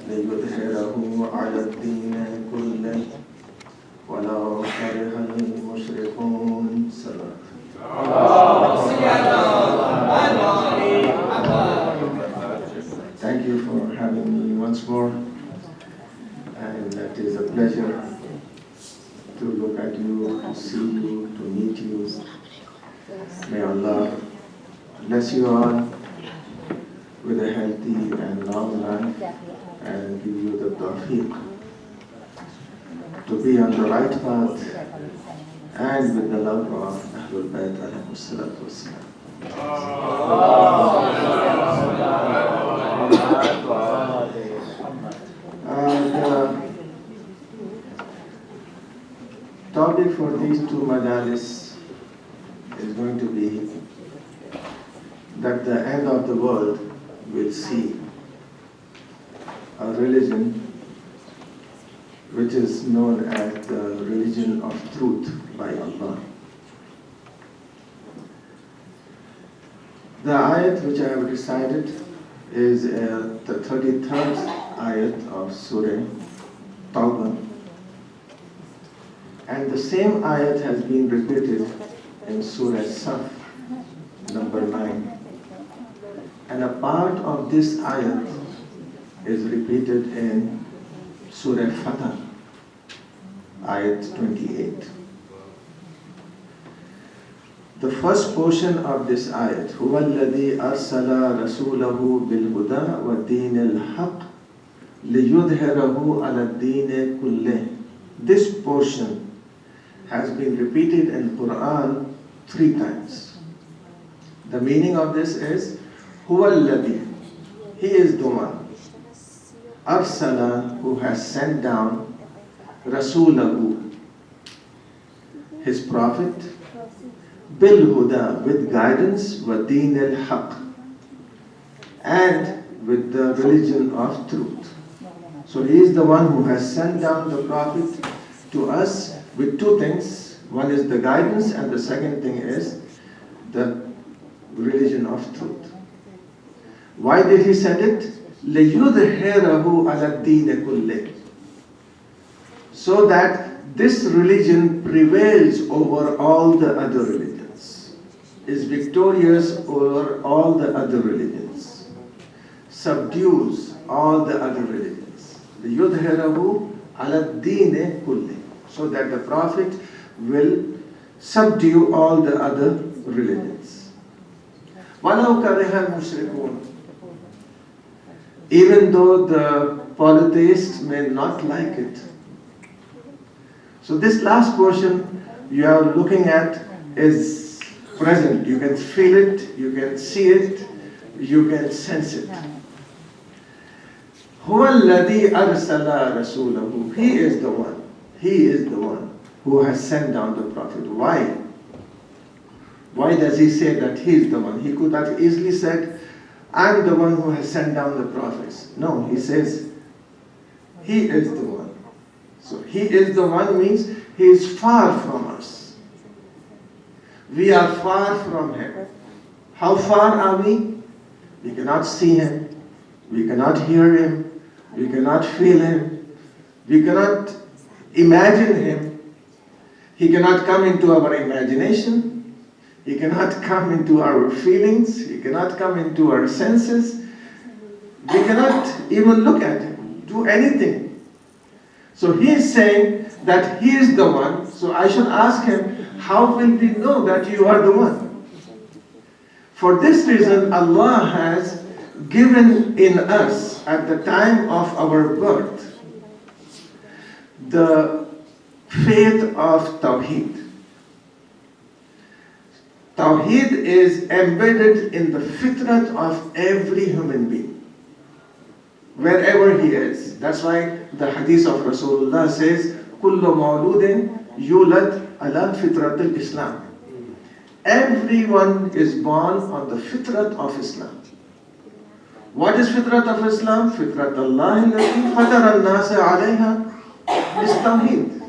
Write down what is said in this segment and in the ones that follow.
ليظهره على الدين كله ولو كره المشركون. Thank you for having me once more, and it is a pleasure to look at you, to see you, to meet you. May Allah bless you all with a healthy and long life and give you the tawfiq to be on the right path and with the love of Ahlul Bayt alayhi salatu wassalam. The topic for these two majalis is going to be that the end of the world will see a religion which is known as the religion of truth by Allah. The ayat which I have recited is the 33rd ayat of Surah Tawbah, and the same ayat has been repeated in Surah Saf, number 9. And a part of this ayat is repeated in Surah Fatah, ayat 28. The first portion of this ayat, هُوَ الَّذِي أَرْسَلَ رَسُولَهُ بِالْهُدَى وَدِينِ الْحَقِّ لِيُظْهِرَهُ عَلَى الدِّينِ كُلِّهِ. This portion has been repeated in Quran 3 times. The meaning of this is, هُوَ الَّذِي, He is the one, Arsala, who has sent down, Rasulahu, His Prophet, Bil Huda, with guidance, wa Deen al Haq, and with the religion of truth. So He is the one who has sent down the Prophet to us with two things. One is the guidance, and the second thing is the religion of truth. Why did He send it? لِيُظْهِرَهُ عَلَى الدِّينِ كُلِّهِ, so that this religion prevails over all the other religions, is victorious over all the other religions, subdues all the other religions. لِيُظْهِرَهُ عَلَى الدِّينِ كُلِّهِ, so that the Prophet will subdue all the other religions. وَلَوْ كَرِهَ الْمُشْرِكُونَ, even though the polytheists may not like it. So this last portion you are looking at is present. You can feel it, you can see it, you can sense it. هُوَ الَّذِي أَرْسَلَ رَسُولَهُ, He is the one who has sent down the Prophet. Why? Why does He say that He is the one? He could have easily said, I'm the one who has sent down the prophets. No, He says, He is the one. So He is the one means He is far from us. We are far from Him. How far are we? We cannot see Him. We cannot hear Him. We cannot feel Him. We cannot imagine Him. He cannot come into our imagination. He cannot come into our feelings. He cannot come into our senses. We cannot even look at Him, do anything. So He is saying that He is the one. So I should ask Him, how will we know that you are the one? For this reason, Allah has given in us at the time of our birth the faith of Tawheed. Tawheed is embedded in the fitrat of every human being, wherever he is. That's why the hadith of Rasulullah says, كُلُّ مَوْلُودٍ يُولَدْ عَلَى فِطْرَةِ الْإِسْلَامِ. Everyone is born on the fitrat of Islam. What is fitrat of Islam? Fitrat Allah الَّتِي فَطَرَ النَّاسَ عَلَيْهَا is Tawheed.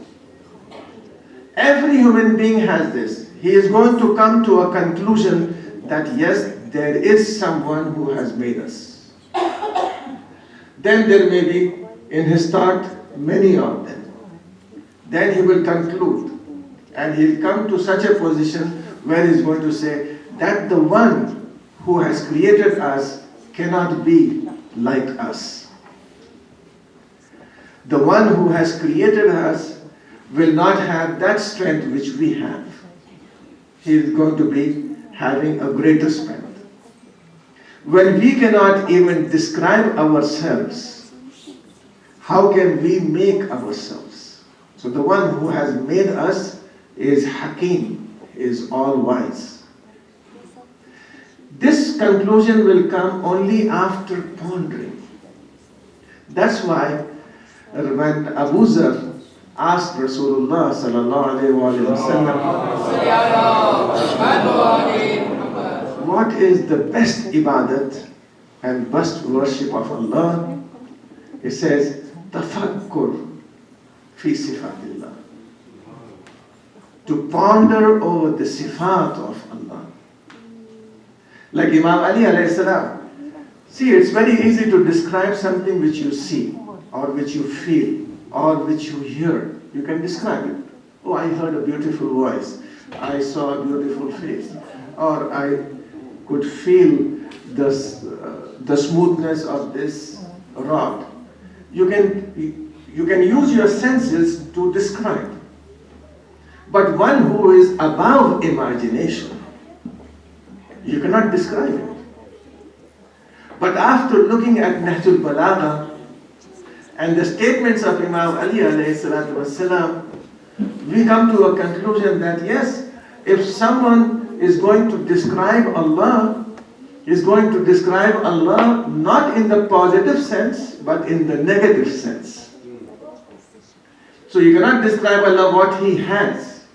Every human being has this. He is going to come to a conclusion that yes, there is someone who has made us. Then there may be in his thought many of them. Then he will conclude and he'll come to such a position where he's going to say that the one who has created us cannot be like us. The one who has created us will not have that strength which we have. He is going to be having a greater strength. When we cannot even describe ourselves, how can we make ourselves? So the one who has made us is Hakim, is all-wise. This conclusion will come only after pondering. That's why when Abu Zar asked Rasulullah sallallahu alaihi wasallam, what is the best ibadat and best worship of Allah? He says, tafakkur fi sifatillah. To ponder over the sifat of Allah. Like Imam Ali alayhi salam. See, it's very easy to describe something which you see, or which you feel, or which you hear. You can describe it. Oh, I heard a beautiful voice. I saw a beautiful face. Or I could feel the smoothness of this rod. You can use your senses to describe. But one who is above imagination, you cannot describe it. But after looking at Nahjul Balagha and the statements of Imam Ali alayhi salatu wasalam, we come to a conclusion that yes, if someone is going to describe Allah, is going to describe Allah not in the positive sense, but in the negative sense. So you cannot describe Allah what He has.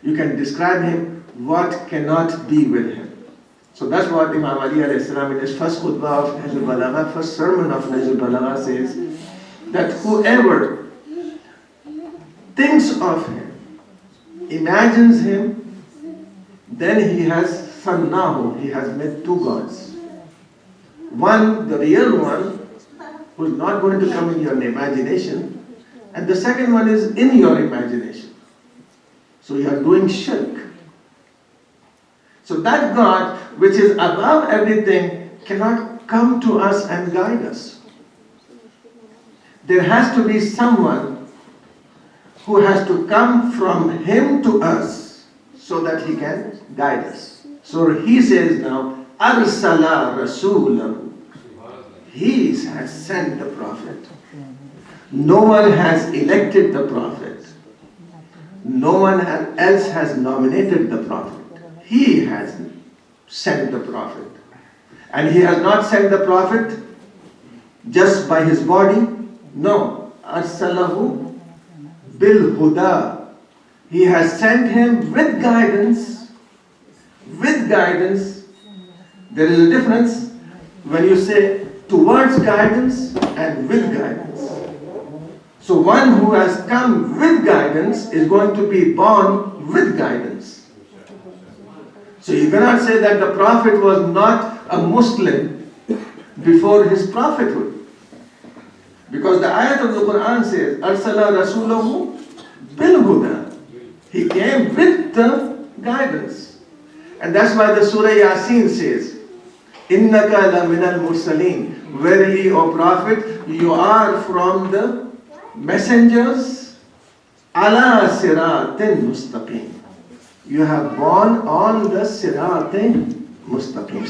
You can describe Him what cannot be with Him. So that's what Imam Ali alayhi salam in his first khutbah of Nahjul Balagha, first sermon of Nahjul Balagha says that whoever thinks of Him, imagines Him, then he has sannahu, he has made two gods. One, the real one, who is not going to come in your imagination, and the second one is in your imagination. So you are doing shirk. So that God, which is above everything, cannot come to us and guide us. There has to be someone who has to come from Him to us so that He can guide us. So He says now, Arsala Rasulahu. He has sent the Prophet. No one has elected the Prophet. No one else has nominated the Prophet. He has sent the Prophet. And He has not sent the Prophet just by His body. No. Arsalahu bil huda. He has sent him with guidance. With guidance. There is a difference when you say towards guidance and with guidance. So one who has come with guidance is going to be born with guidance. So you cannot say that the Prophet was not a Muslim before his prophethood. Because the ayat of the Quran says, Arsala Rasulahu bil huda. He came with the guidance. And that's why the Surah Yasin says, Innaka la minal mursaleen. Verily, O Prophet, you are from the messengers. Ala siratin mustaqim. You have born on the siratin mustaqim.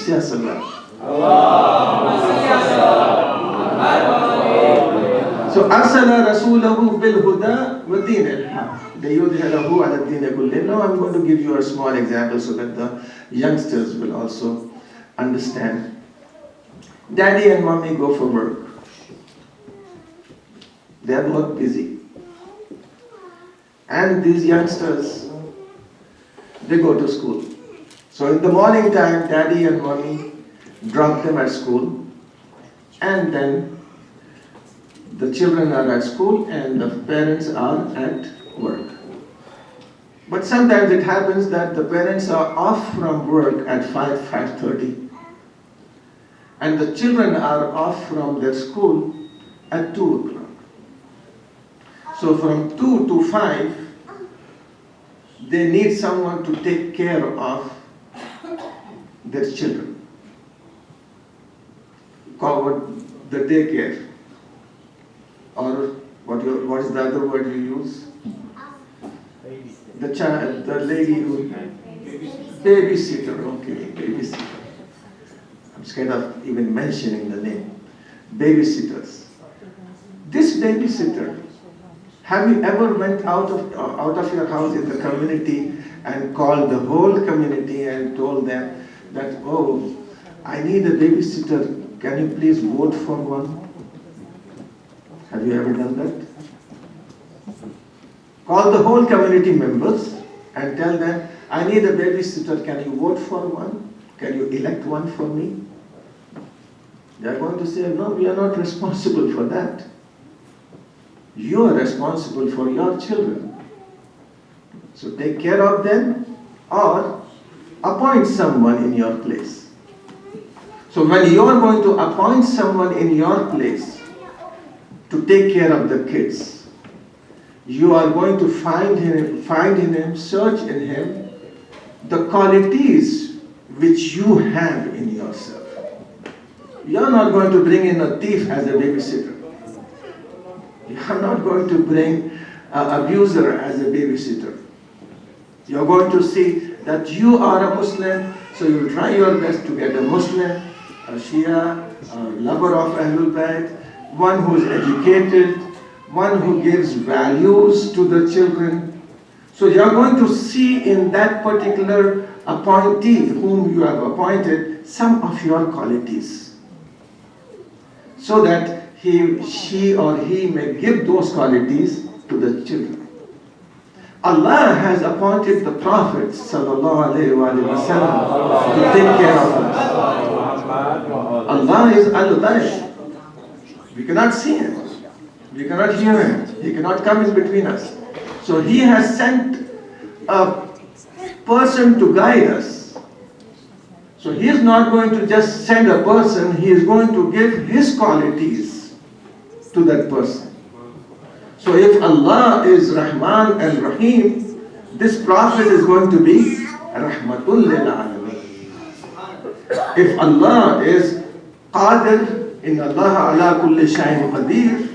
So, Arsala Rasulahu bil huda wa din al-haq. Liyudhhirahu ala ad-din kulli. Now I'm going to give you a small example so that the youngsters will also understand. Daddy and mommy go for work. They are both busy. And these youngsters, they go to school. So in the morning time, daddy and mommy drop them at school. And then the children are at school and the parents are at work. But sometimes it happens that the parents are off from work at 5:30. And the children are off from their school at 2 o'clock. So from 2 to 5, they need someone to take care of their children. Called the daycare. Or what is the other word you use? The child, the lady who... Babysitter, okay, babysitter. I'm scared of even mentioning the name. Babysitters. This babysitter, have you ever went out of your house in the community and called the whole community and told them that, oh, I need a babysitter, can you please vote for one? Have you ever done that? Call the whole community members and tell them, I need a babysitter, can you vote for one? Can you elect one for me? They are going to say, no, we are not responsible for that. You are responsible for your children. So take care of them or appoint someone in your place. So when you are going to appoint someone in your place to take care of the kids, you are going to find in him, search in him the qualities which you have in yourself. You are not going to bring in a thief as a babysitter. You are not going to bring an abuser as a babysitter. You are going to see that you are a Muslim, so you will try your best to get a Muslim, a Shia, a lover of Ahlul Bayt, one who is educated, one who gives values to the children. So you are going to see in that particular appointee whom you have appointed some of your qualities, so that she or he may give those qualities to the children. Allah has appointed the Prophet sallallahu alaihi wasallam to take care of us. Allah is al-Ghaib. We cannot see him. We cannot hear him. He cannot come in between us. So he has sent a person to guide us. So he is not going to just send a person, he is going to give his qualities to that person. So if Allah is Rahman and Rahim, this Prophet is going to be Rahmatul lil Alameen. If Allah is Qadir, in Allah ala kulli shay'in qadir,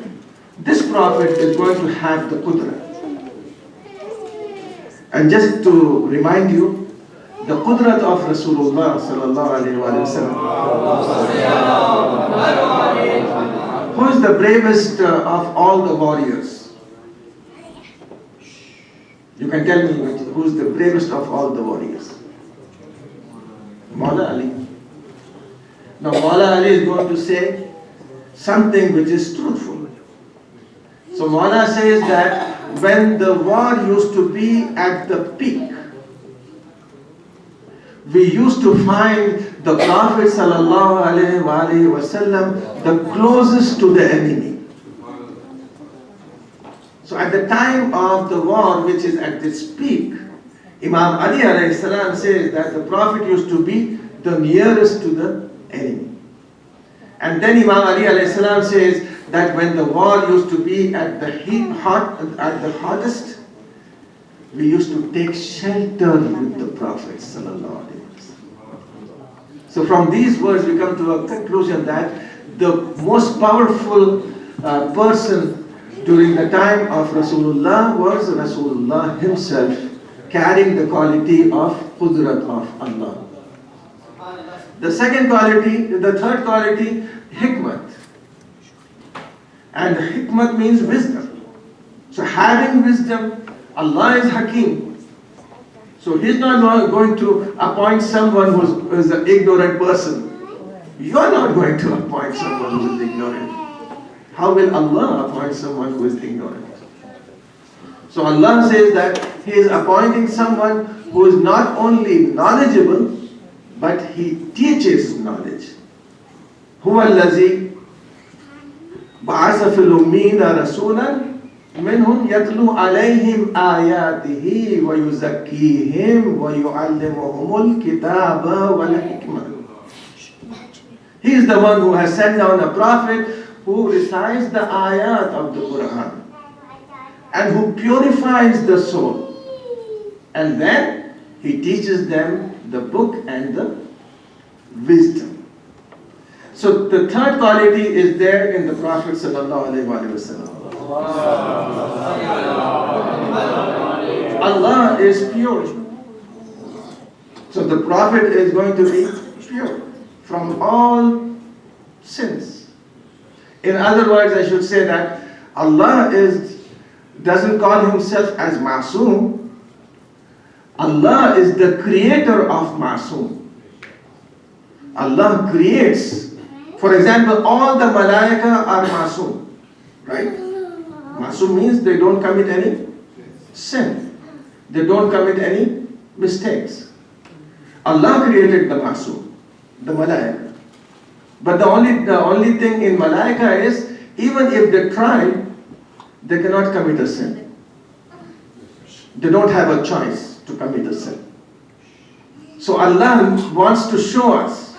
this Prophet is going to have the Qudra. And just to remind you, the Qudrat of Rasulullah sallallahu alayhi wa sallam. Who is the bravest of all the warriors? You can tell me who is the bravest of all the warriors. Mawla Ali. Now Mawla Ali is going to say something which is truthful. So Mawla says that when the war used to be at the peak, we used to find the Prophet sallallahu alaihi wasallam the closest to the enemy. So at the time of the war, which is at its peak, Imam Ali alayhi salam says that the Prophet used to be the nearest to the enemy. And then Imam Ali alayhi salam says that when the war used to be at the hottest, we used to take shelter with the Prophet sallallahu alaihi wasallam. So from these words we come to a conclusion that the most powerful person during the time of Rasulullah was Rasulullah himself, carrying the quality of Qudrat of Allah. The second quality, the third quality, hikmat. And hikmat means wisdom. So having wisdom, Allah is Hakim. So He's not going to appoint someone who is an ignorant person. You are not going to appoint someone who is ignorant. How will Allah appoint someone who is ignorant? So Allah says that He is appointing someone who is not only knowledgeable, but he teaches knowledge. هو الذي بعث في الأمين رسولا منهم يتلو عليهم آياته ويزكيهم ويعلمهم الكتاب والحكمة. He is the one who has sent down a prophet who recites the ayat of the Quran and who purifies the soul. And then he teaches them the book and the wisdom. So the third quality is there in the Prophet sallallahu alaihi wasallam. Allah is pure. So the Prophet is going to be pure from all sins. In other words, I should say that Allah doesn't call himself as Masoom. Allah is the creator of Masoom. Allah creates. For example, all the Malaika are Masoom. Right? Masoom means they don't commit any sin. They don't commit any mistakes. Allah created the Masoom, the Malaika. But the only thing in Malaika is, even if they try, they cannot commit a sin. They don't have a choice to commit a sin. So Allah wants to show us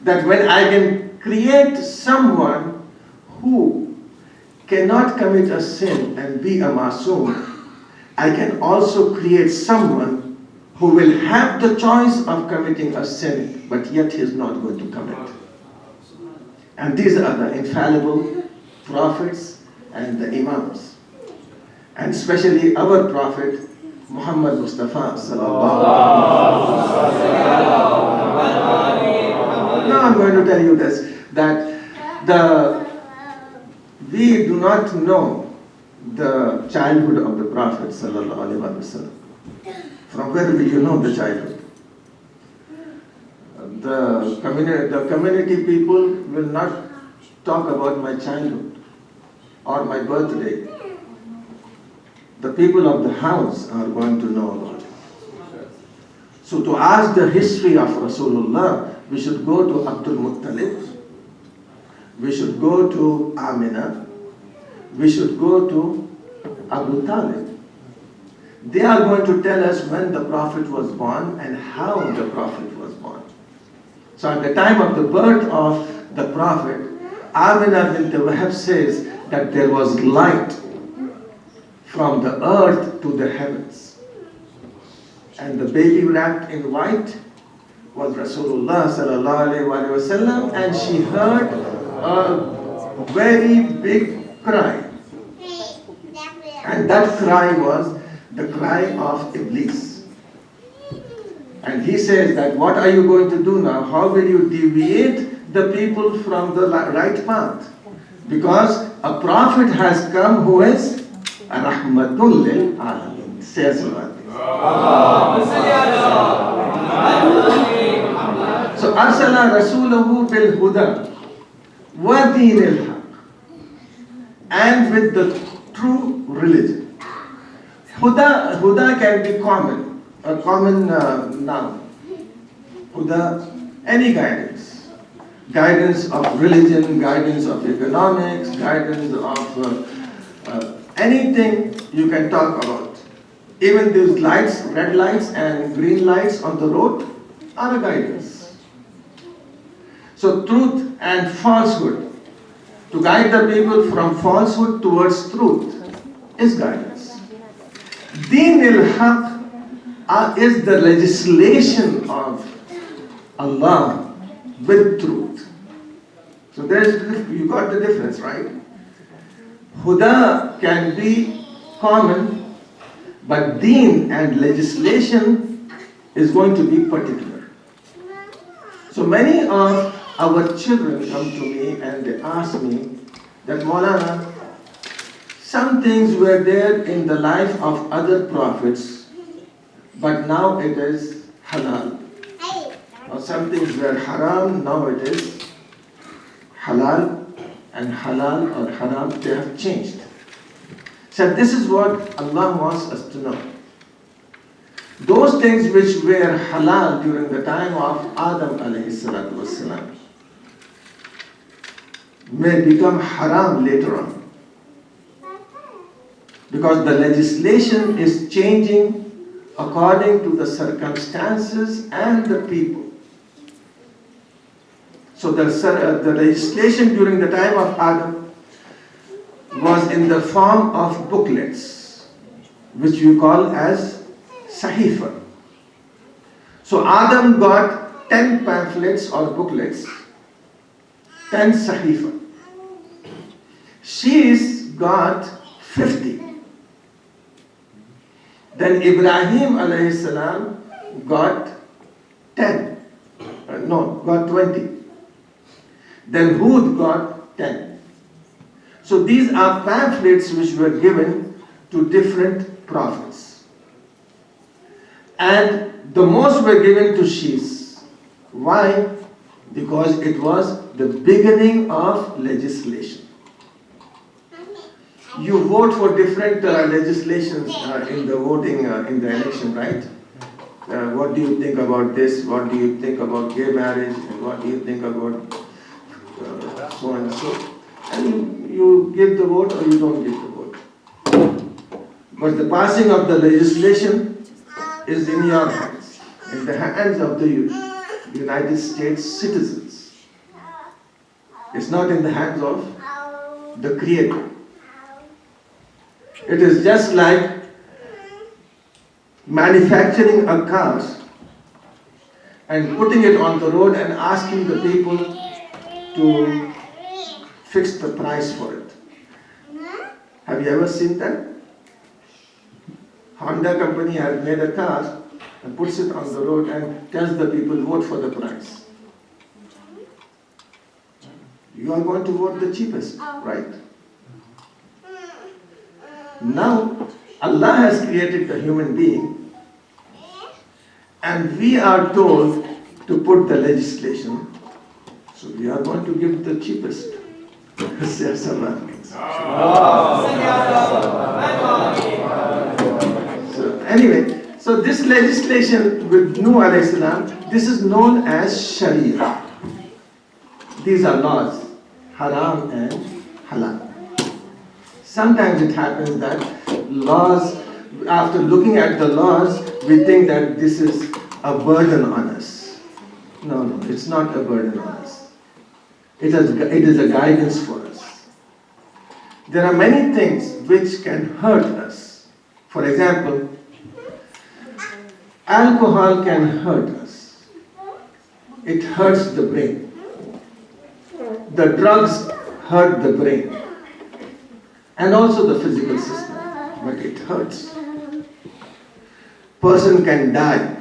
that when I can create someone who cannot commit a sin and be a Masoom, I can also create someone who will have the choice of committing a sin, but yet he is not going to commit. And these are the infallible prophets and the imams. And especially our prophet, Muhammad Mustafa sallallahu alaihi wasallam. Now I'm going to tell you this, that we do not know the childhood of the Prophet sallallahu alaihi wasallam. From where will you know the childhood? The community people will not talk about my childhood or my birthday. The people of the house are going to know about it. So to ask the history of Rasulullah, we should go to Abdul Muttalib, we should go to Amina, we should go to Abu Talib. They are going to tell us when the Prophet was born and how the Prophet was born. So at the time of the birth of the Prophet, Amina bint Wahab says that there was light from the earth to the heavens. And the baby wrapped in white was Rasulullah sallallahu alaihi wasallam, and she heard a very big cry. And that cry was the cry of Iblis. And he says that, what are you going to do now? How will you deviate the people from the right path? Because a prophet has come who is Rahmatul lil Alameen. Says Allah. So, Arsala Rasulahu bil Huda wa Deen al Haq, and with the true religion. Huda can be common, a common noun. Huda, any guidance. Guidance of religion, guidance of economics, guidance of anything you can talk about. Even these lights, red lights and green lights on the road are a guidance. So truth and falsehood, to guide the people from falsehood towards truth, is guidance. Deen al-Haq is the legislation of Allah with truth. So you got the difference, right? Huda can be common, but deen and legislation is going to be particular. So many of our children come to me and they ask me that, Maulana, some things were there in the life of other prophets, but now it is halal. Or some things were haram, now it is halal, and halal or haram, they have changed. So this is what Allah wants us to know. Those things which were halal during the time of Adam alayhi salatu wasalam may become haram later on. Because the legislation is changing according to the circumstances and the people. So the legislation during the time of Adam was in the form of booklets, which we call as Sahifa. So Adam got 10 pamphlets or booklets, 10 Sahifa. She's got 50. Then Ibrahim alayhi salam got 10. Got 20. Then Hud got 10. So these are pamphlets which were given to different prophets. And the most were given to Shias. Why? Because it was the beginning of legislation. You vote for different legislations in the voting, in the election, right? What do you think about this? What do you think about gay marriage? And what do you think about so and so? And you give the vote or you don't give the vote. But the passing of the legislation is in your hands, in the hands of the United States citizens. It's not in the hands of the Creator. It is just like manufacturing a car and putting it on the road and asking the people to fix the price for it. Have you ever seen that? Honda company has made a car and puts it on the road and tells the people, vote for the price. You are going to vote the cheapest, right? Now, Allah has created the human being, and we are told to put the legislation. So we are going to give the cheapest. So anyway, so this legislation with Nuh alayhi salam, this is known as Sharia. These are laws, haram and halal. Sometimes it happens that laws, after looking at the laws, we think that this is a burden on us. No, it's not a burden on us. It is a guidance for us. There are many things which can hurt us. For example, alcohol can hurt us. It hurts the brain. The drugs hurt the brain. And also the physical system, but it hurts. Person can die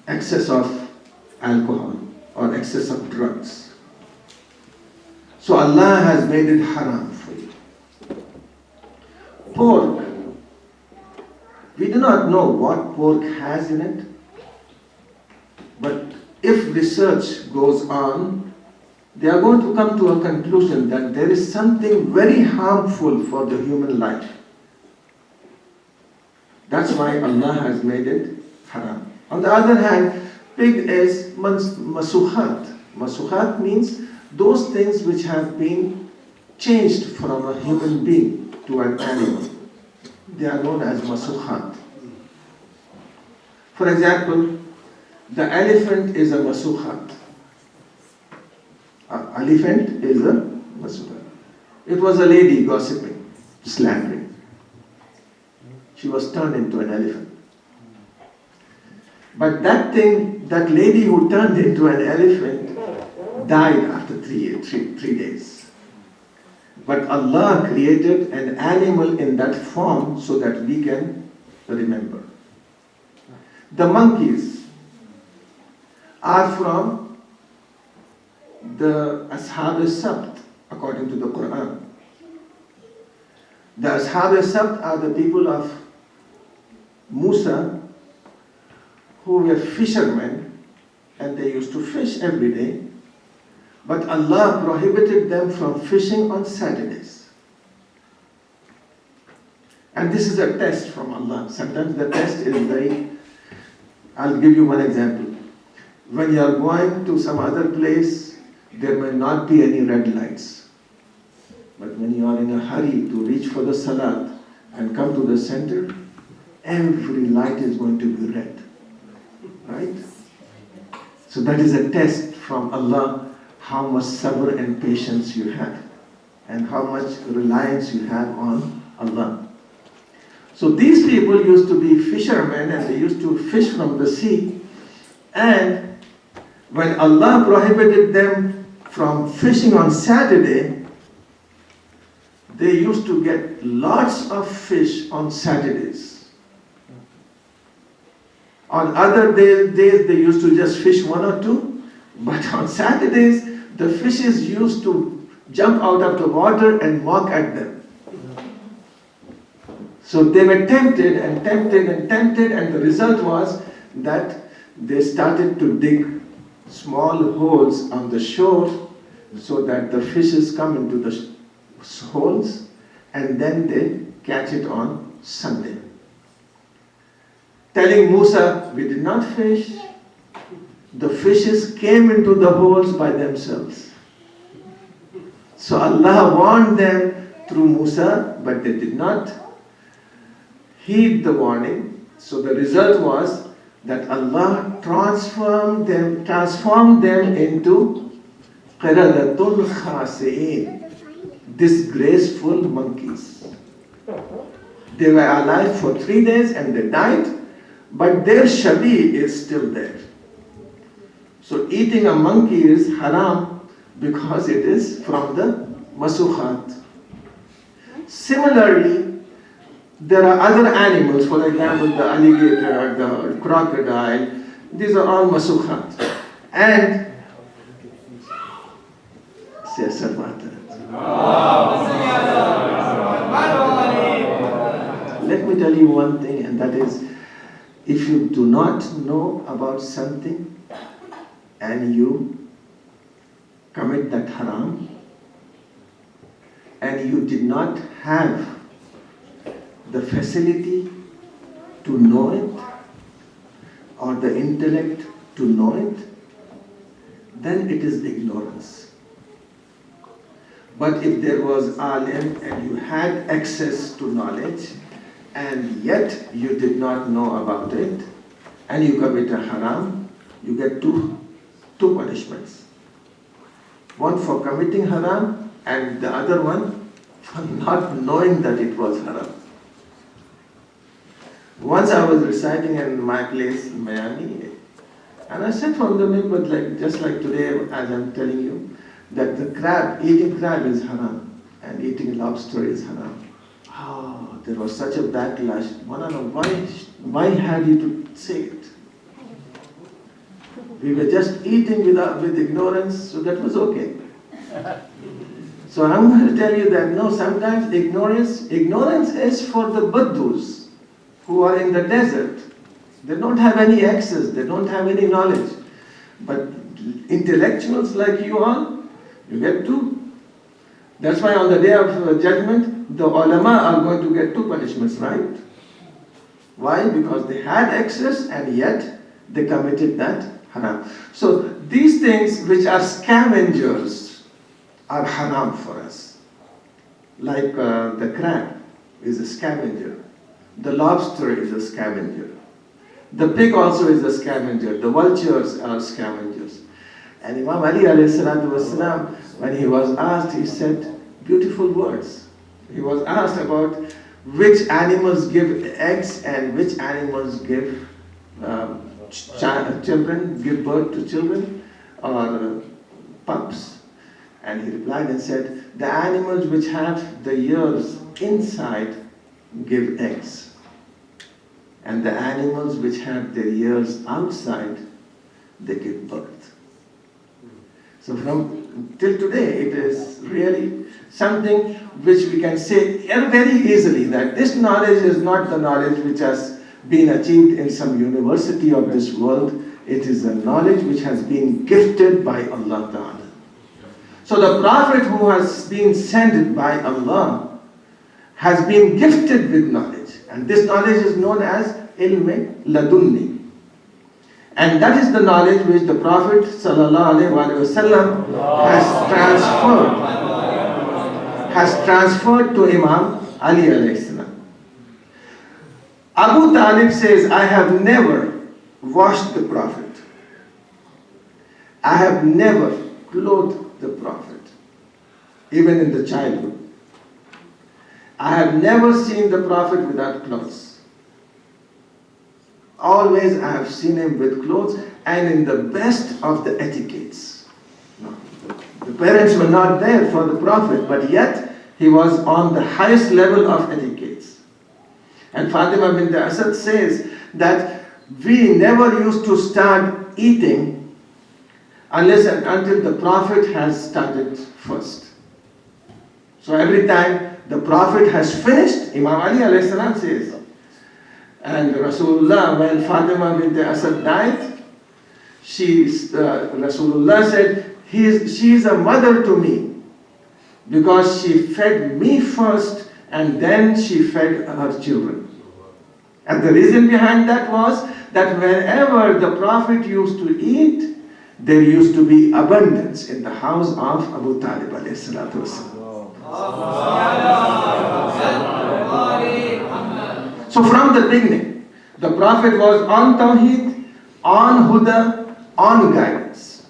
excess of alcohol or excess of drugs. So Allah has made it haram for you. Pork. We do not know what pork has in it, but if research goes on, they are going to come to a conclusion that there is something very harmful for the human life. That's why Allah has made it haram. On the other hand, pig is masuhat. Masuhat means those things which have been changed from a human being to an animal. They are known as masuhat. For example, the elephant is a masuhat. Elephant is a masuhat. It was a lady gossiping, slandering. She was turned into an elephant. But that lady who turned into an elephant died after three days. But Allah created an animal in that form so that we can remember. The monkeys are from the Ashab al-Sabt, according to the Quran. The Ashab al-Sabt are the people of Musa who were fishermen, and they used to fish every day. But Allah prohibited them from fishing on Saturdays. And this is a test from Allah. Sometimes the test is very... I'll give you one example. When you are going to some other place, there may not be any red lights. But when you are in a hurry to reach for the salat and come to the center, every light is going to be red. Right? So that is a test from Allah, how much sabr and patience you have, and how much reliance you have on Allah. So these people used to be fishermen, and they used to fish from the sea, and when Allah prohibited them from fishing on Saturday, they used to get lots of fish on Saturdays. On other days they used to just fish one or two, but on Saturdays the fishes used to jump out of the water and mock at them. So they were tempted and tempted and tempted, and the result was that they started to dig small holes on the shore so that the fishes come into the holes, and then they catch it on Sunday. Telling Musa, we did not fish. The fishes came into the holes by themselves. So Allah warned them through Musa, but they did not heed the warning. So the result was that Allah transformed them into qiradatul khasi'in, disgraceful monkeys. They were alive for 3 days and they died, but their shabi is still there. So eating a monkey is haram because it is from the masukhat. Similarly, there are other animals, for example, the alligator, the crocodile, these are all masukhat. And let me tell you one thing, and that is, if you do not know about something and you commit that haram, and you did not have the facility to know it or the intellect to know it, then it is ignorance. But if there was alim and you had access to knowledge and yet you did not know about it and you commit a haram, you get two punishments. One for committing haram and the other one for not knowing that it was haram. Once I was reciting in my place in Miami, and I said from the minbar, just like today as I'm telling you, that eating crab is haram and eating lobster is haram. Oh, there was such a backlash. Why had you to say it? We were just eating with ignorance, so that was okay. So I'm going to tell you that no, sometimes ignorance is for the Buddhas who are in the desert. They don't have any access, they don't have any knowledge. But intellectuals like you all, you get two. That's why on the day of judgment, the ulama are going to get two punishments, right? Why? Because they had access and yet they committed that haram. So these things which are scavengers are haram for us. Like the crab is a scavenger. The lobster is a scavenger. The pig also is a scavenger. The vultures are scavengers. And Imam Ali ﷺ, when he was asked, he said beautiful words. He was asked about which animals give eggs and which animals give children, give birth to children or pups. And he replied and said, the animals which have the ears inside give eggs. And the animals which have their ears outside, they give birth. So from till today, it is really something which we can say very easily that this knowledge is not the knowledge which has been achieved in some university of this world. It is a knowledge which has been gifted by Allah Ta'ala. So the Prophet who has been sent by Allah has been gifted with knowledge. And this knowledge is known as ilm ladunni. And that is the knowledge which the Prophet ﷺ has transferred to Imam Ali alayhi salam. Abu Talib says, I have never washed the Prophet. I have never clothed the Prophet, even in the childhood. I have never seen the Prophet without clothes. Always I have seen him with clothes and in the best of the etiquettes. No, the parents were not there for the Prophet, but yet he was on the highest level of etiquettes. And Fatima bint Asad says that we never used to start eating unless and until the Prophet has started first. So every time the Prophet has finished, Imam Ali alayhi salam says, and Rasulullah, when Fatima bint Asad died, Rasulullah said, she is a mother to me because she fed me first and then she fed her children. And the reason behind that was that whenever the Prophet used to eat, there used to be abundance in the house of Abu Talib alayhi salatu wasalam. So from the beginning, the Prophet was on Tawheed, on Huda, on guidance.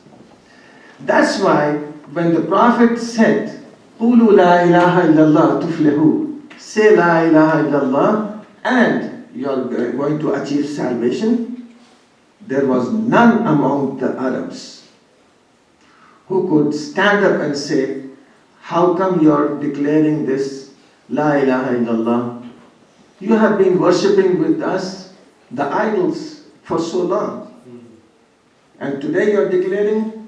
That's why when the Prophet said, Qulu la ilaha illallah tuflihu, say la ilaha illallah and you're going to achieve salvation, there was none among the Arabs who could stand up and say, how come you're declaring this la ilaha illallah? You have been worshipping with us the idols for so long. And today you're declaring,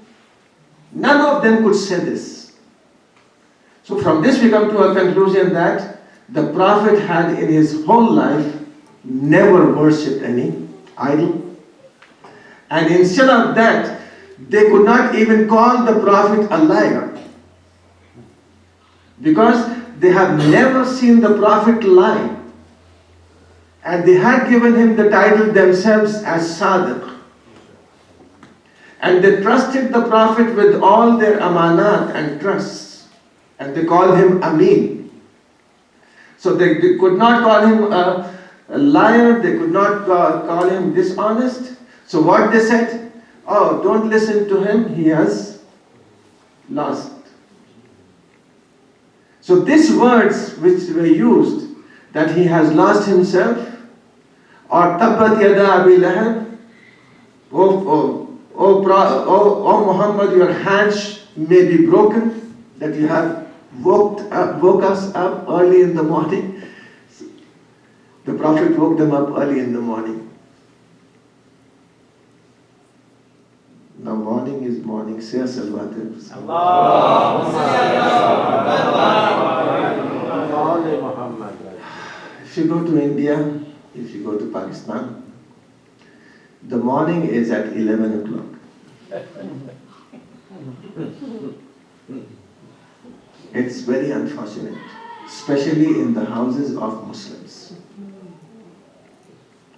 none of them could say this. So from this we come to a conclusion that the Prophet had in his whole life never worshipped any idol. And instead of that, they could not even call the Prophet a liar. Because they have never seen the Prophet lie. And they had given him the title themselves as Sadiq. And they trusted the Prophet with all their amanat and trusts. And they called him Amin. So they could not call him a liar, they could not call him dishonest. So what they said? Oh, don't listen to him, he has lost. So these words which were used, that he has lost himself, or tabbat yada abi lahab, oh Muhammad, your hands may be broken, that you have woke us up early in the morning. The Prophet woke them up early in the morning. Now morning is morning. Say salawat. If you go to India, if you go to Pakistan, the morning is at 11 o'clock. It's very unfortunate, especially in the houses of Muslims.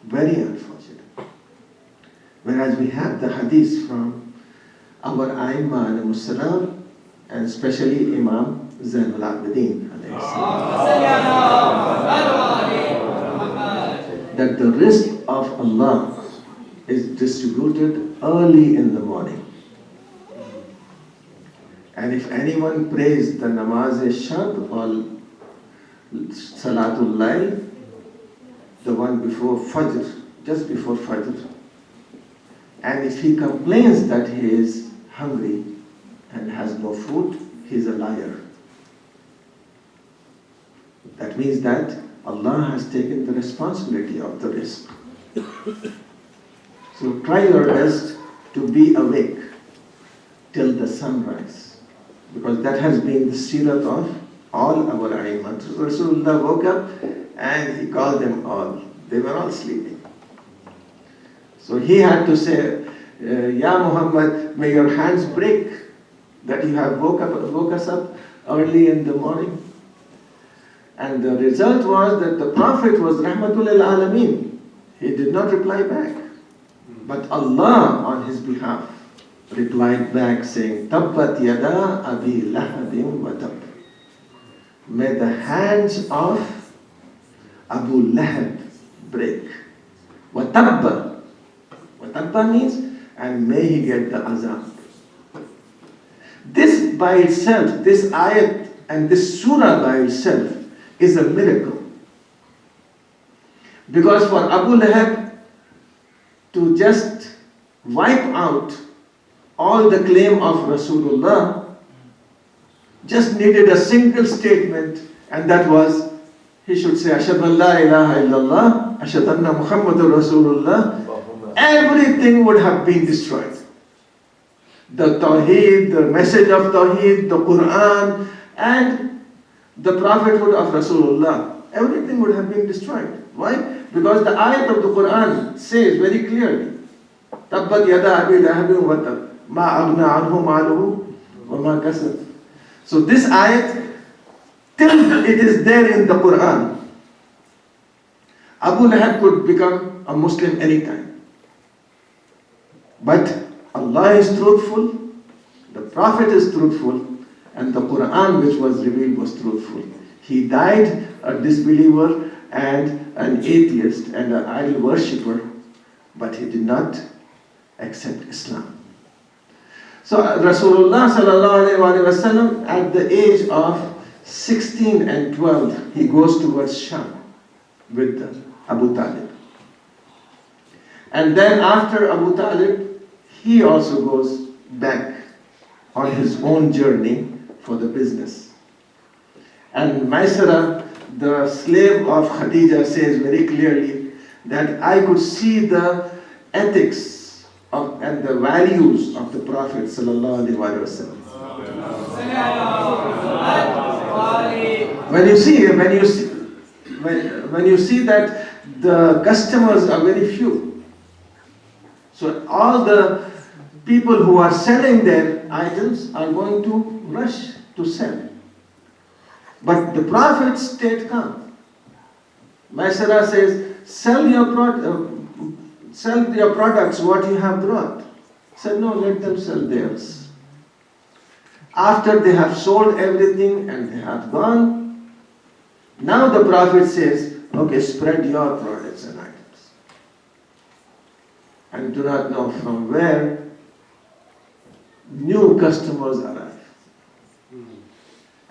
Very unfortunate. Whereas we have the hadith from our Aimma alayhi salam, and especially Imam Zainul Abidin alayhi salam, that the rizq of Allah is distributed early in the morning. And if anyone prays the namaz-e-shab or salatul layl, the one before Fajr, just before Fajr, and if he complains that he is hungry and has no food, he is a liar. That means that Allah has taken the responsibility of the rizq. So try your best to be awake till the sunrise, because that has been the sirat of all our Aimmat. Rasulullah woke up and he called them all. They were all sleeping. So he had to say, Ya Muhammad, may your hands break that you have woke us up early in the morning. And the result was that the Prophet was Rahmatul Alameen. He did not reply back. But Allah on his behalf replied back saying, Tabbat yada abi lahabim wa tab. May the hands of Abu Lahab break. Wa tabba. Wa tabba means, and may he get the azab. by itself, this ayat and this surah by itself is a miracle. Because for Abu Lahab to just wipe out all the claim of Rasulullah just needed a single statement, and that was, he should say, Ashhadu an la ilaha illallah, Ashhadu anna Muhammadur Rasulullah. Everything would have been destroyed. The Tawheed, the message of Tawheed, the Quran, and the prophethood of Rasulullah, everything would have been destroyed. Why? Because the ayat of the Quran says very clearly, Tabbat yada abi lahabin wa tab, ma aghna anhu maluhu wa ma kasab. So this ayat, till it is there in the Quran, Abu Lahab could become a Muslim anytime. But Allah is truthful, the Prophet is truthful, and the Quran which was revealed was truthful. He died a disbeliever and an atheist and an idol worshipper, but he did not accept Islam. So Rasulullah sallallahu alaihi wasallam, at the age of 16 and 12, he goes towards Sham with Abu Talib. And then after Abu Talib, he also goes back on his own journey for the business. And Maisara, the slave of Khadija, says very clearly that I could see the ethics and the values of the Prophet sallallahu alaihi wasallam. When you see that the customers are very few, so all the people who are selling their items are going to rush to sell. But the Prophet stayed calm. Maisara says, sell your products, what you have brought. Said, no, let them sell theirs. After they have sold everything and they have gone, now the Prophet says, okay, spread your products and items. And do not know from where new customers arrive.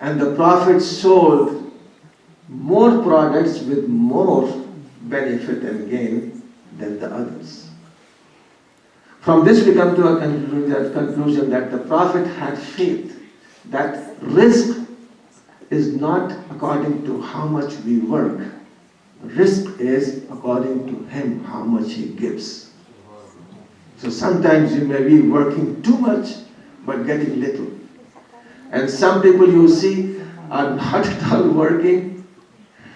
And the Prophet sold more products with more benefit and gain than the others. From this we come to a conclusion that the Prophet had faith that risk is not according to how much we work. Risk is according to him, how much he gives. So sometimes you may be working too much but getting little. And some people you see are not at all working,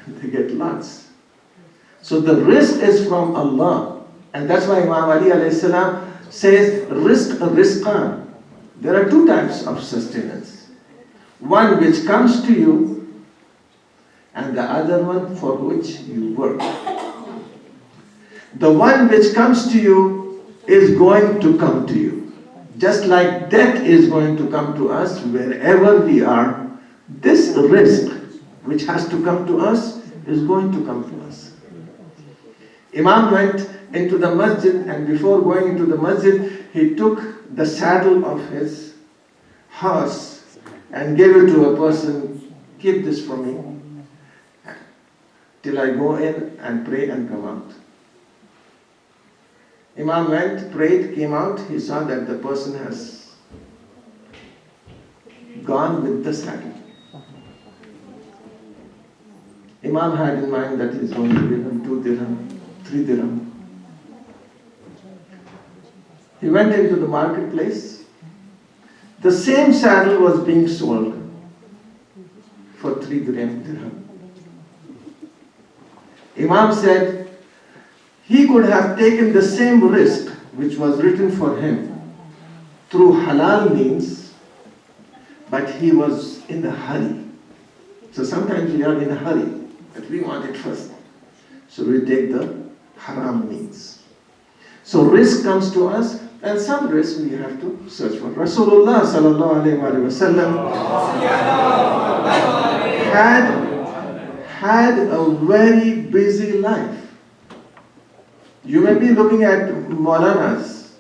they get lots. So the risk is from Allah. And that's why Imam Ali alayhi salam says, rizqan. There are two types of sustenance. One which comes to you, and the other one for which you work. The one which comes to you is going to come to you. Just like death is going to come to us wherever we are, this risk which has to come to us is going to come to us. Imam went into the masjid, and before going into the masjid, he took the saddle of his horse and gave it to a person, keep this for me till I go in and pray and come out. Imam went, prayed, came out, he saw that the person has gone with the saddle. Imam had in mind that he is going to give him 2 dirham, 3 dirham. He went into the marketplace. The same saddle was being sold for 3 dirham. Imam said, he could have taken the same risk which was written for him through halal means, but he was in a hurry. So sometimes we are in a hurry, but we want it first. So we take the haram means. So risk comes to us, and some risk we have to search for. Rasulullah sallallahu alaihi wasallam had a very busy life. You may be looking at Maulanas,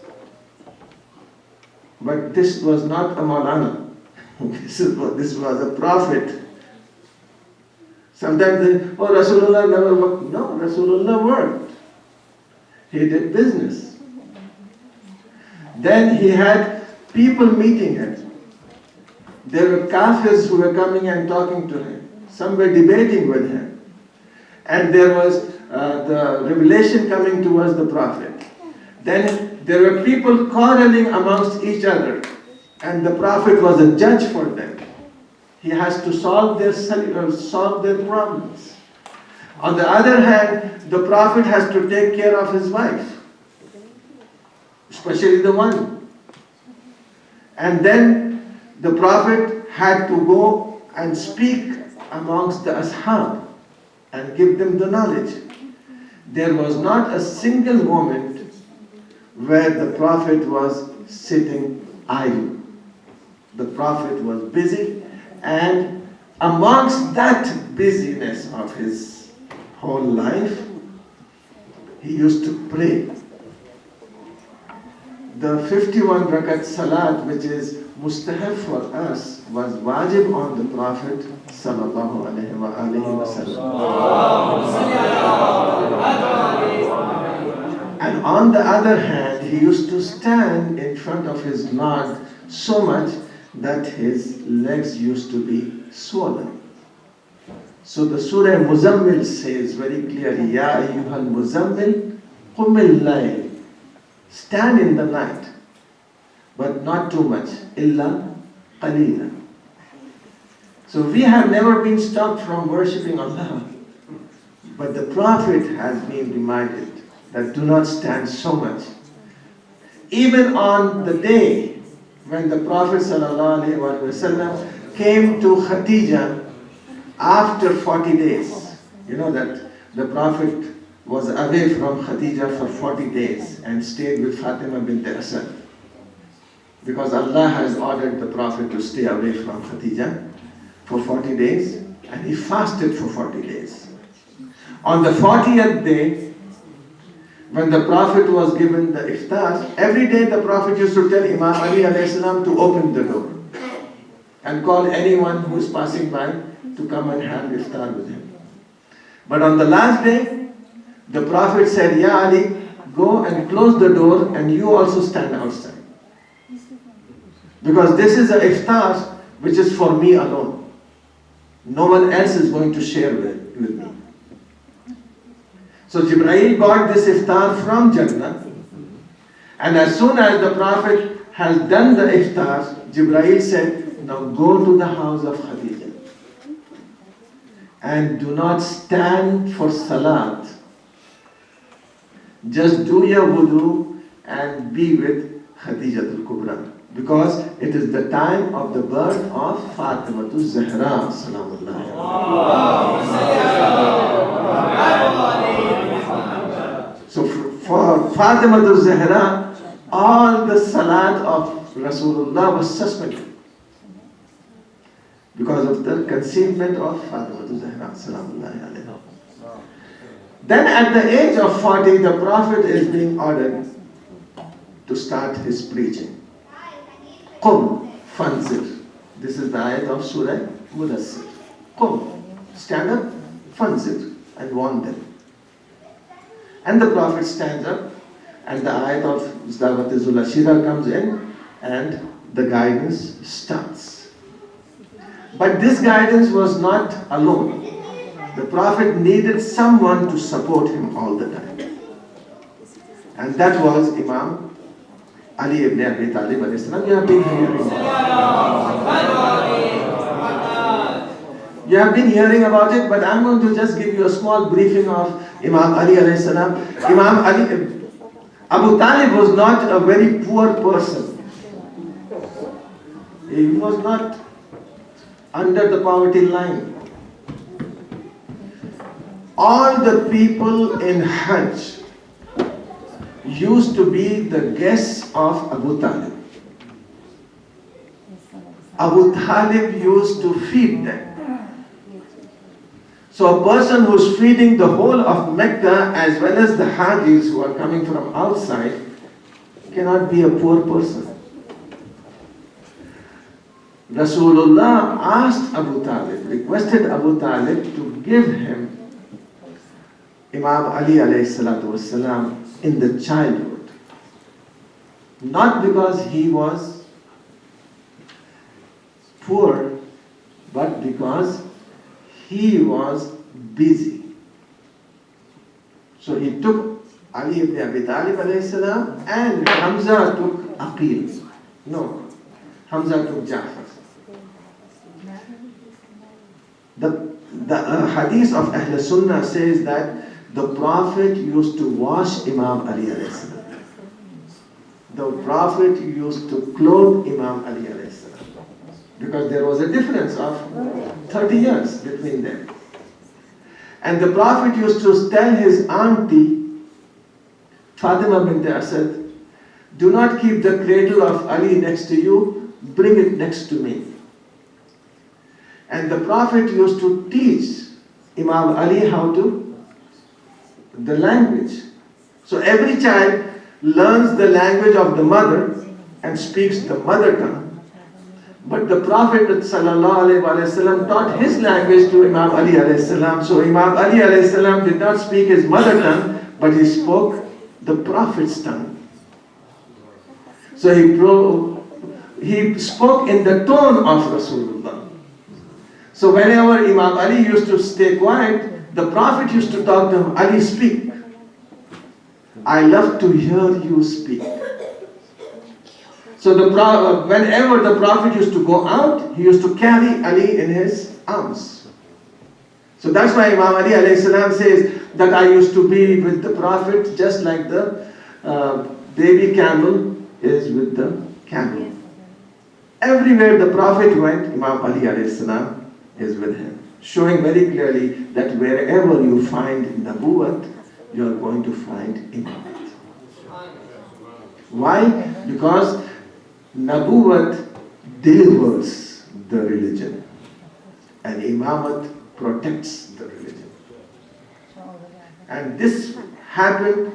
but this was not a Maulana. This was a prophet. Sometimes they, oh, Rasulullah never worked. No, Rasulullah worked. He did business. Then he had people meeting him. There were kafirs who were coming and talking to him. Some were debating with him. And there was the revelation coming towards the Prophet. Then there were people quarreling amongst each other. And the Prophet was a judge for them. He has to solve their problems. On the other hand, the Prophet has to take care of his wife, especially the one. And then the Prophet had to go and speak amongst the ashab and give them the knowledge. There was not a single moment where the Prophet was sitting idle. The Prophet was busy, and amongst that busyness of his whole life, he used to pray. The 51 rakat salat, which is mustahab for us, was wajib on the Prophet sallallahu alaihi wasallam. And on the other hand, he used to stand in front of his Lord so much that his legs used to be swollen. So the Surah Muzammil says very clearly, Ya ayyuhal Muzammil, qumil layl. Stand in the night, but not too much. Illa qalila. So we have never been stopped from worshipping Allah. But the Prophet has been reminded that do not stand so much. Even on the day when the Prophet ﷺ came to Khadija after 40 days. You know that the Prophet was away from Khadija for 40 days and stayed with Fatima bint Asad. Because Allah has ordered the Prophet to stay away from Khadija for 40 days, and he fasted for 40 days. On the 40th day, when the Prophet was given the iftar, every day the Prophet used to tell Imam Ali alayhi salam to open the door and call anyone who is passing by to come and have iftar with him. But on the last day, the Prophet said, Ya Ali, go and close the door and you also stand outside. Because this is an iftar which is for me alone. No one else is going to share with me. So Jibreel got this iftar from Jannah, and as soon as the Prophet has done the iftar, Jibreel said, now go to the house of Khadija and do not stand for salat. Just do your wudu and be with Khadija al-Kubra, because it is the time of the birth of Fatima Az-Zahra salamullahi alayha. So for Fatima Az-Zahra, all the salat of Rasulullah was suspended because of the conceivement of Fatima Az-Zahra salamullahi alayha. Then at the age of 40, the Prophet is being ordered to start his preaching. Qum fanzir. This is the ayat of Surah Mudassir. Qum, stand up, fanzir, and warn them. And the Prophet stands up, and the ayat of Zdawatizul Ashira comes in, and the guidance starts. But this guidance was not alone. The Prophet needed someone to support him all the time. And that was Imam Ali ibn Abi Talib alayhi salam. You have been hearing about it, but I'm going to just give you a small briefing of Imam Ali alayhi salam. Imam Ali, Abu Talib was not a very poor person. He was not under the poverty line. All the people in Hajj used to be the guests of Abu Talib. Abu Talib used to feed them. So a person who's feeding the whole of Mecca as well as the Hajis who are coming from outside cannot be a poor person. Rasulullah asked Abu Talib, requested Abu Talib to give him Imam Ali alayhi salatu wasalam in the childhood. Not because he was poor, but because he was busy. So he took Ali ibn Abi Talib alayhi salam, and Hamza took Aqil. No, Hamza took Jafar. The hadith of Ahl Sunnah says that the Prophet used to wash Imam Ali alayhi salam. The Prophet used to clothe Imam Ali alayhi salam. Because there was a difference of 30 years between them. And the Prophet used to tell his auntie, Fatima bint Asad, do not keep the cradle of Ali next to you, bring it next to me. And the Prophet used to teach Imam Ali how to, the language. So every child learns the language of the mother and speaks the mother tongue. But the Prophet ﷺ taught his language to Imam Ali alayhi salam. So Imam Ali alayhi salam did not speak his mother tongue, but he spoke the Prophet's tongue. So he spoke in the tone of Rasulullah. So whenever Imam Ali used to stay quiet, the Prophet used to talk to him, Ali, speak. I love to hear you speak. So whenever the Prophet used to go out, he used to carry Ali in his arms. So that's why Imam Ali alayhi salam says that I used to be with the Prophet just like the baby camel is with the camel. Everywhere the Prophet went, Imam Ali alayhi salam is with him, showing very clearly that wherever you find Nabuwat, you are going to find Imamat. Why? Because Nabuwat delivers the religion and Imamat protects the religion. And this happened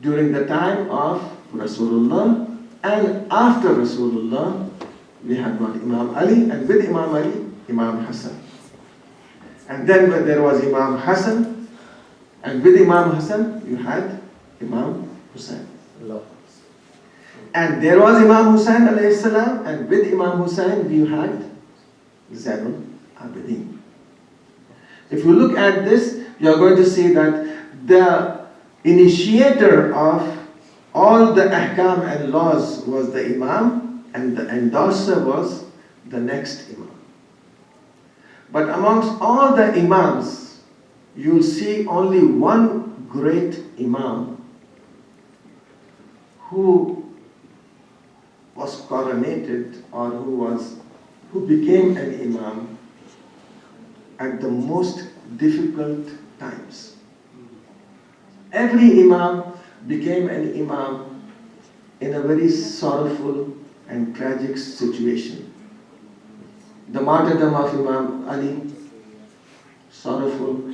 during the time of Rasulullah, and after Rasulullah we had got Imam Ali, and with Imam Ali, Imam Hassan. And then when there was Imam Hassan, and with Imam Hassan you had Imam Hussain. And there was Imam Hussain alayhi salam, and with Imam Hussain you had Zainul Abidin. If you look at this, you are going to see that the initiator of all the ahkam and laws was the Imam, and the endorser was the next Imam. But amongst all the Imams, you will see only one great Imam who was coronated, or who became an Imam at the most difficult times. Every Imam became an Imam in a very sorrowful and tragic situation. The martyrdom of Imam Ali, sorrowful.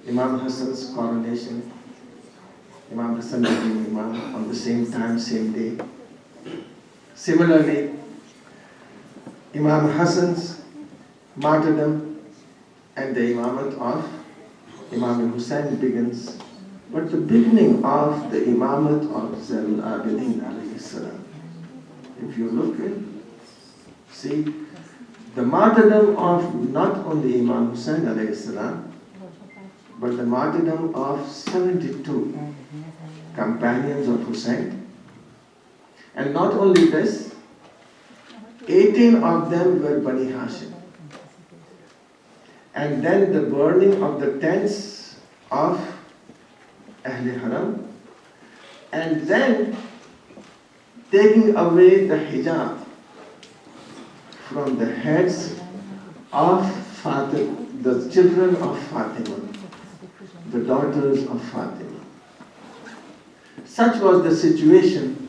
Imam Hassan's coronation, Imam Hassan became Imam on the same time, same day. Similarly, Imam Hassan's martyrdom and the Imamat of Imam Hussain begins. But the beginning of the Imamat of Zainul Abidin alayhi salam, if you look at, see, the martyrdom of not only Imam Hussain alayhi salam, but the martyrdom of 72 companions of Hussain. And not only this, 18 of them were Bani Hashim. And then the burning of the tents of Ahl Haram, and then taking away the hijab from the heads of Fatima, the children of Fatima, the daughters of Fatima. Such was the situation.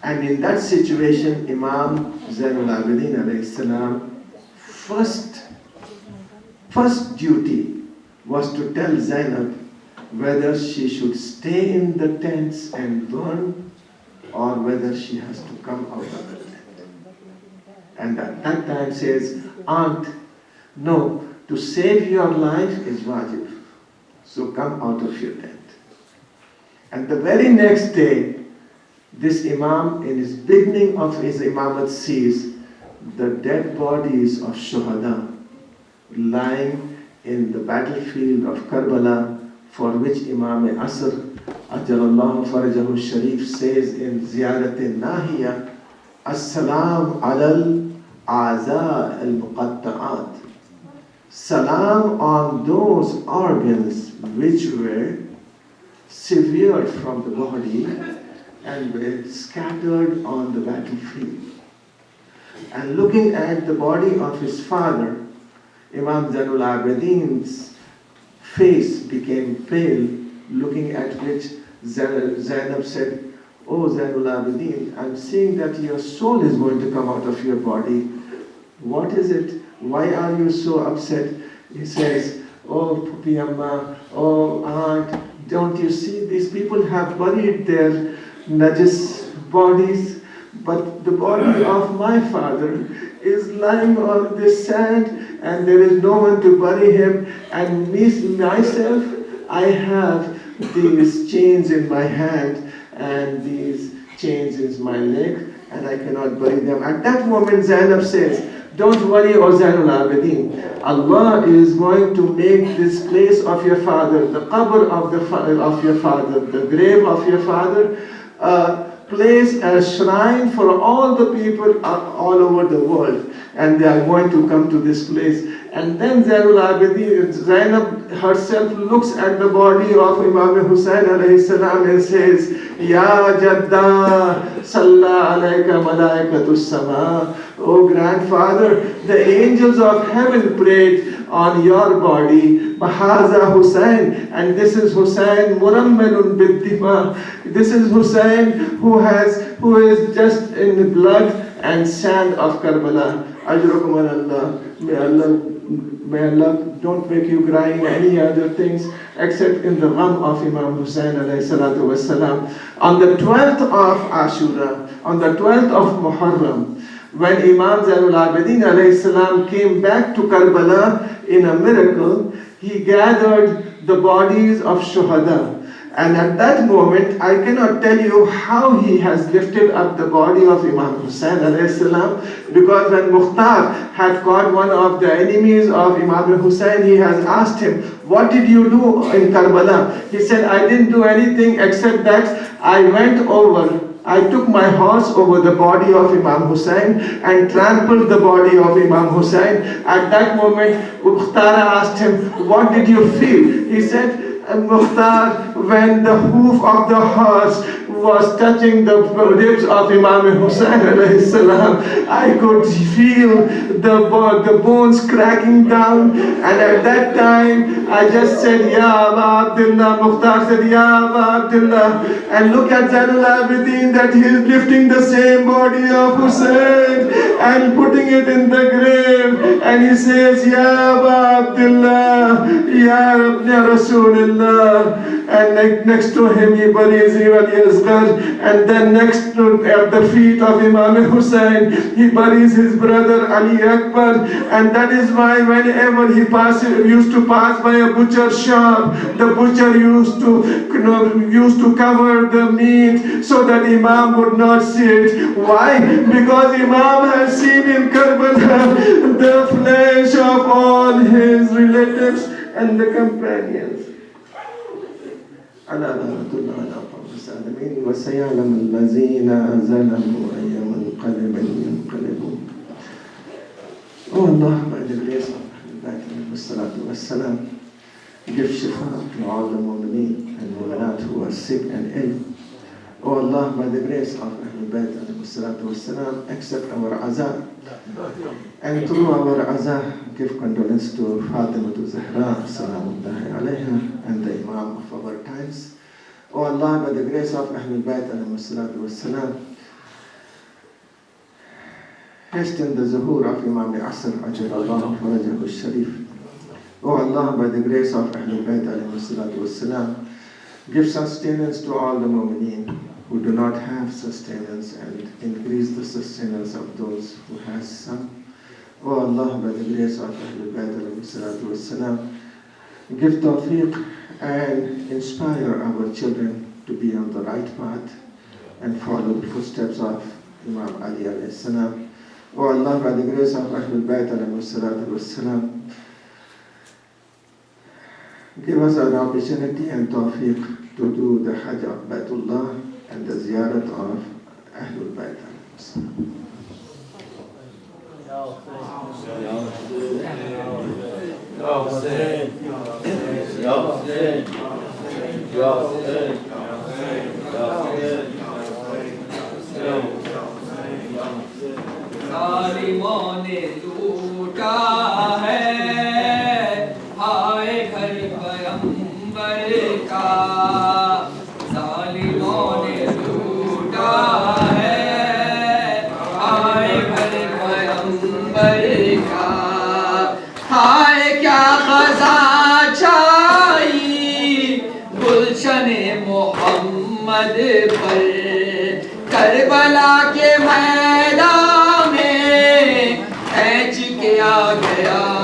And in that situation, Imam Zainul Abidin alayhi salam, first duty was to tell Zainab whether she should stay in the tents and burn, or whether she has to come out of the tent. And at that time says, aunt, no, to save your life is wajib. So come out of your tent. And the very next day, this Imam, in his beginning of his Imamat, sees the dead bodies of Shuhada lying in the battlefield of Karbala, for which Imam Asr, Ajalallahu Farajahu Sharif, says in Ziyarat Nahiya, As-salam alal aza al-muqatta'at. Salam on those organs which were severed from the body and were scattered on the battlefield. And looking at the body of his father, Imam Zainul Abidin's face became pale, looking at which Zainab said, "Oh Zainul Abidin, I'm seeing that your soul is going to come out of your body. What is it? Why are you so upset?" He says, "Oh Pupi Amma, oh aunt, don't you see these people have buried their najis bodies, but the body of my father is lying on this sand and there is no one to bury him, and myself, I have these chains in my hand and these chains in my leg and I cannot bury them." At that moment Zainab says, "Don't worry, O Zainul Abidin. Allah is going to make this place of your father, the qabr of your father, the grave of your father, place, a shrine for all the people all over the world. And they are going to come to this place." And then Zainul Abidin, Zainab herself looks at the body of Imam Hussain alayhi salam and says, "Ya Jadda, Salla alayka malaikatus sama." "Oh grandfather, the angels of heaven prayed on your body. Bahaza Hussain, and this is Hussain murammalun bid-dima. This is Hussain who is just in the blood and sand of Karbala. Ajrakum Allah. May Allah don't make you cry in any other things except in the gham of Imam Hussain alayhi salatu wassalam." On the 12th of Ashura, on the 12th of Muharram, when Imam Zainul Abidin alayhi salam came back to Karbala in a miracle, he gathered the bodies of Shuhada. And at that moment, I cannot tell you how he has lifted up the body of Imam Hussain alayhi salam, because when Mukhtar had caught one of the enemies of Imam Hussain, he has asked him, "What did you do in Karbala?" He said, "I didn't do anything except that I took my horse over the body of Imam Hussain and trampled the body of Imam Hussain." At that moment, Mukhtar asked him, "What did you feel?" He said, "Mukhtar, when the hoof of the horse was touching the ribs of Imam Hussain alayhi salam, I could feel the bones cracking down, and at that time I just said, 'Ya Aba Abdullah.'" Mukhtar said, "Ya Aba Abdullah." And look at Zainul Abidin, that he is lifting the same body of Hussain and putting it in the grave, and he says, "Ya Aba Abdullah, Ya Rasulullah." And next to him he buries Ali Asghar, and then next to at the feet of Imam Hussain he buries his brother Ali Akbar. And that is why whenever he used to pass by a butcher shop, the butcher used to cover the meat so that Imam would not see it. Why? Because Imam has seen in Karbala the flesh of all his relatives and the companions. على رحمة الله على قوم السالمين وسيعلم الذين ظلموا أي منقلب ينقلبون. Oh Allah, by the grace of Allah, give shifa to all the mu'mineen and mu'minat who are sick and ill. Oh Allah, by the grace of Ahlul Bayt والسلام, accept our azah, and through our azah give condolence to Fatima Az-Zahra salamullahi alayha and the Imam of our times. Oh Allah, by the grace of Ahlul Bayt والسلام, hasten the zuhur of Imam Asr Ajalallahu Farajahu Sharif. Oh Allah, by the grace of Ahlul Bayt والسلام, give sustenance to all the mu'mineen. who do not have sustenance, and increase the sustenance of those who has some. O Allah, by the grace of Ahlul Bayt alayhi salatu wassalam, give tawfiq and inspire our children to be on the right path and follow the footsteps of Imam Ali alayhi salam. O Allah, by the grace of Ahlul Bayt alayhi salatu wassalam, give us an opportunity and tawfiq to do the Hajj of Baytullah and the Ziyarat of Ahlul Bayt alayhi salam. जालिमों ने लूटा है हाय घर पैगंबर का, जालिमों ने लूटा है हाय घर पैगंबर का। हाय क्या खजा छाई गुलशने मोहम्मद पर, करबला के मैदान में ऐच किया गया